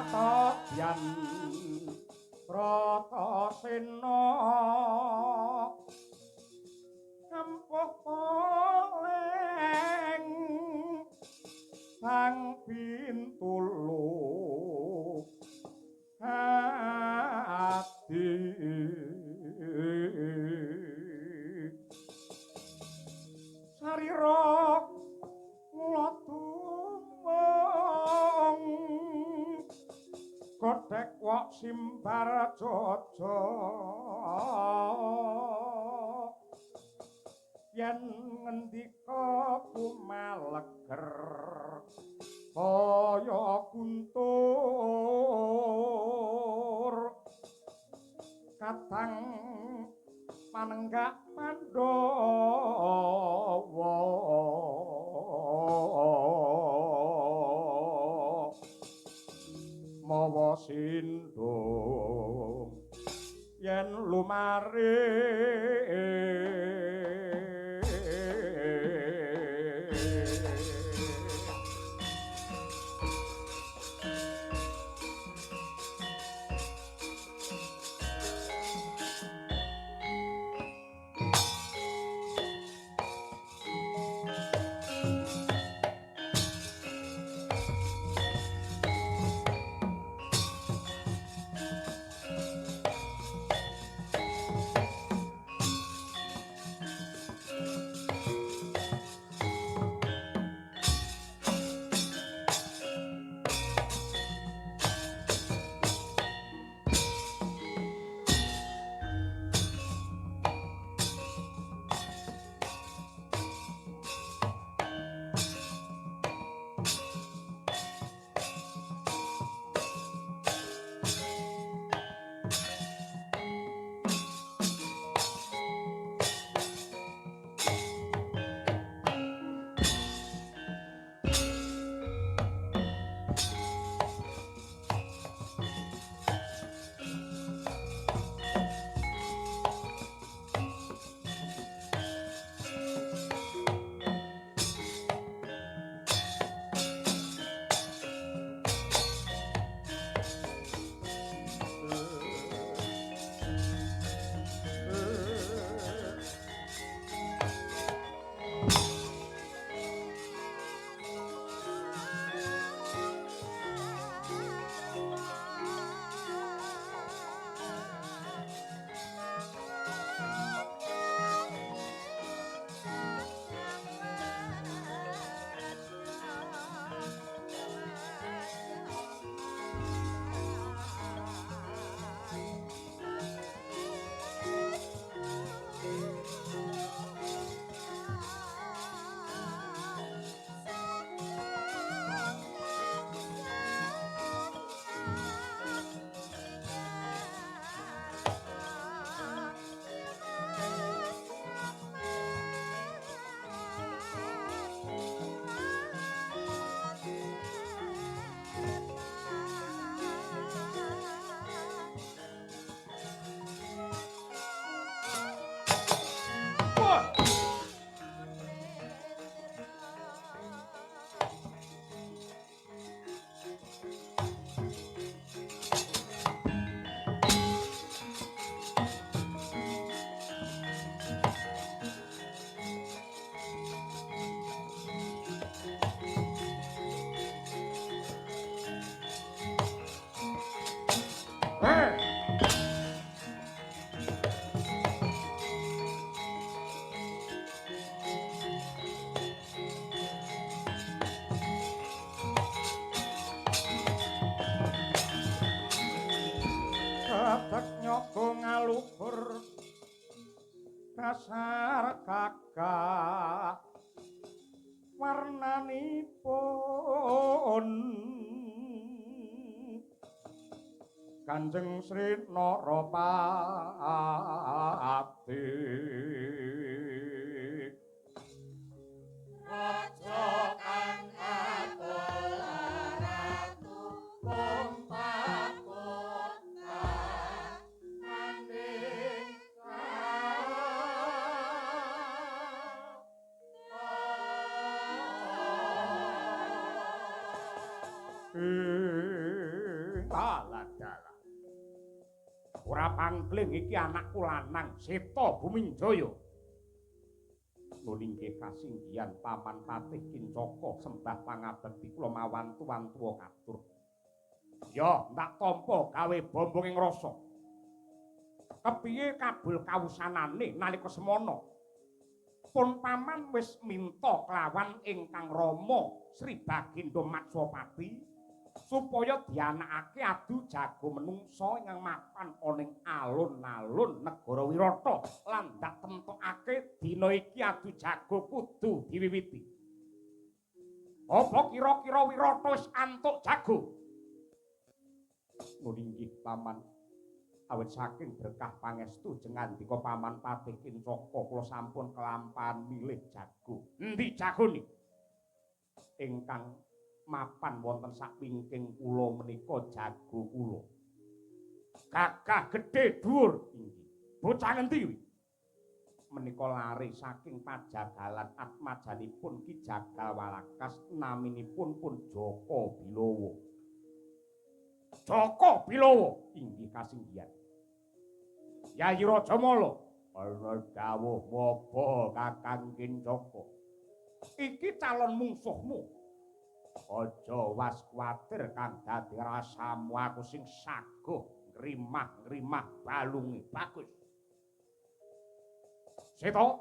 Satodyan Bratasena ampuh poleng sang pintulu ati sarira mula tumong godhek wok simbar jojo yen ngendika kumaleger kaya guntur kadang panenggak Pandhawa mawa sindung yen kadek nyoba ngaluhur dasar kakak warnanipun Kanjeng Sri Narapati Raja kang katola ratu Pompakota Andika Dalah. Ora pangling iki anakku lanang Seta Buminjaya. Nun inggih kasinggihan Paman Patih Kincaka sembah pangabekti kula mawantu-wantu katur. Ya, ndak tampa gawe bombong ing rasa. Kepiye kabul kawusanane nalika semana? Pun paman wis minta kelawan ingkang Rama Sri Bagindo Matswapati supaya dianakake adu jago menungsa ingkang mapan ana ing alun-alun negara Wirata lan ndak temtokake dina iki adu jago kudu diwiwiti. Apa kira-kira Wirata wis antuk jago? Nun inggih paman. Awit saking berkah pangestu jengandika Paman Patih Kincaka kula sampun kelampahan milih jago. Endi jagone? Ingkang mapan wonten sakwingking kula menika jago kula. Gagah gedhe dhuwur inggih. Bocah ngendi kuwi? Menika lari saking pajagalan atmajanipun Ki Jagal Walakas naminipun pun Jaka Bilawa. Jaka Bilawa inggih kasinggihan. Yayi Rajamala ana dawuh mapa Kakang Kincaka. Iki calon mungsuhmu. Aja was kuwatir kang dadi rasamu aku sing saguh ngrimah-ngrimah balunge bagus. Seta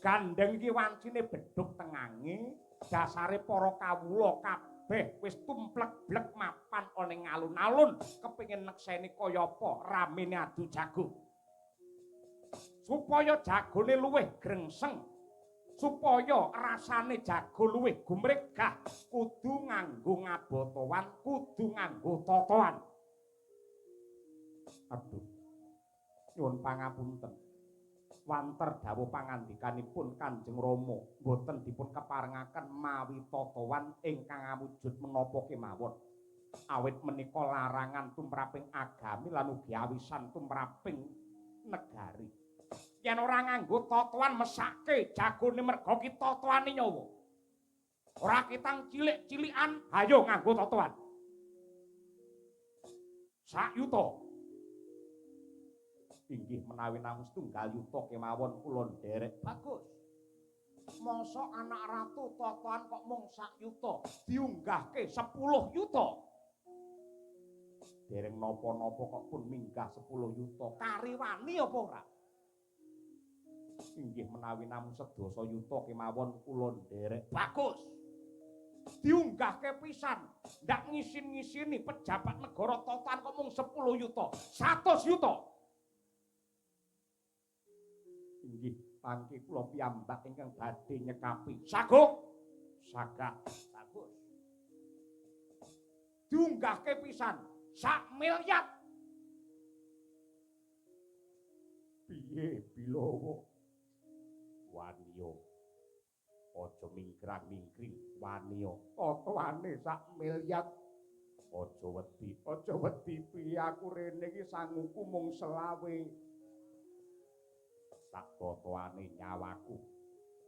gandeng iki wancine bedhug tengange dasare para kawula kabeh wis tumplek-blek mapan ana ing alun-alun kepengin nekseni kaya apa ramene adu jago. Supaya jagone luwih grengseng, supaya rasane jago luwih gumregah, kudu nganggo ngabotowan, kudu nganggo totoan. Aduh. Nyuwun pangapunten. Wanter dawuh pangandikanipun Kanjeng Rama boten dipun keparengaken mawi totowan ingkang awujud menapa kemawon. Awit menika larangan tumraping agami lan ugi awisan tumraping negari. Yen ora nganggo totoan mesake jagone merga ki totoane nyawa. Ora kitang cilik-cilikan hayo nganggo totoan. Sak yuta inggih menawi namung setunggal yuta kemawon kula nderek bagus. Mosok anak ratu totoan kok mung sak yuta, diunggahke 10 yuta. Dereng napa-napa kok pun minggah 10 yuta. Kariwani apa ora? Inggih menawi namung sedasa yuta kemawon kula nderek bagus. Diunggahke pisan, ndak ngisin-ngisini pejabat negara totoan kok mung 10 yuta, 100 yuta. Inggih pangki kula piyambak ingkang badhe nyekapi. Saguh. Sagah. Bagus. Diunggahke pisan 1 miliar. Piye Bilawa? Waniya. Aja mingkrang-mingkring waniya. Totoane 1 miliar. Aja wedi piye aku rene iki sanguku mung 20. Tak totoane nyawaku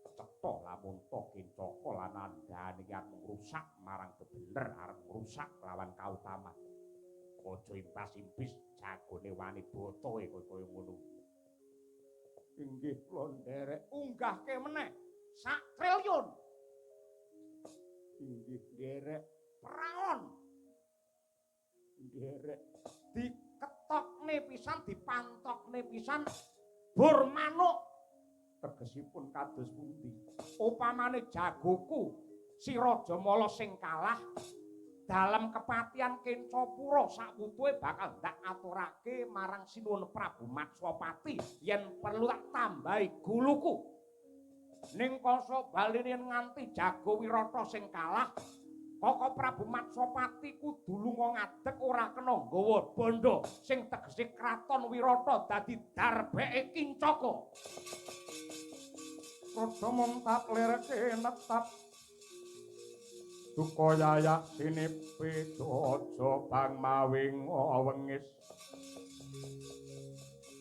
cetha lamun to Kincaka lan andhane arep ngrusak marang bebener arep ngrusak lawan kautaman. Aja impas-impis jagone wani botoe kaya ngono. Inggih kula nderek unggahke meneh 1 triliun. Inggih nderek praon. Nderek diketokne pisan dipantokne pisan. Bur manuk tegesipun kados pundi? Upamane jagoku si Rajamala sing kalah dalam kepatihan Kencapura sakwutuhe bakal ndak aturake marang Sinuwun Prabu Matswapati yen perlu tak tambahi guluku. Ning kasa balene nganti jago Wirata sing kalah Koko Prabu Matswapati kudu lunga ngadeg ora kena nggawa bondo sing tegese kraton Wirata dadi darbeke Kincaka. Rada montap lireke netap duka yayak sinipe aja bang mawing wengis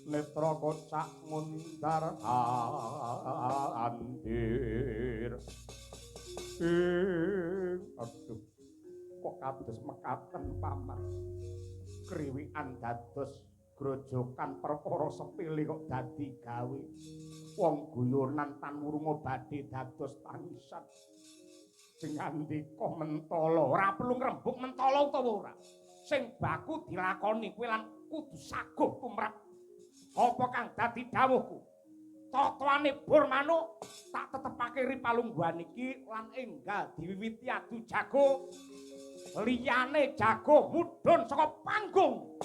netra kocak ngundar andir. Aduh kok kados mekaten paman. Kriwikan dados grojokan perkara sepele kok dadi gawe. Wong guyonan tan wurunga badhe dados tangisan. Sing andika mentala ora perlu ngrembug mentala utawa ora. Sing baku dilakoni kuwi lan kudu saguh tumrap apa kang dadi dawuhku. Totoane Burmano tak tetepake ripalungguhan iki lan enggal diwiwiti adu jago liyane jago mudhun saka panggung.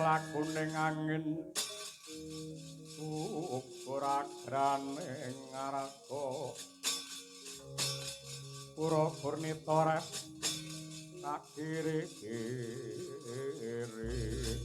Lakuning angin ukuragraning ngaraka pura purnita kakiri-kiri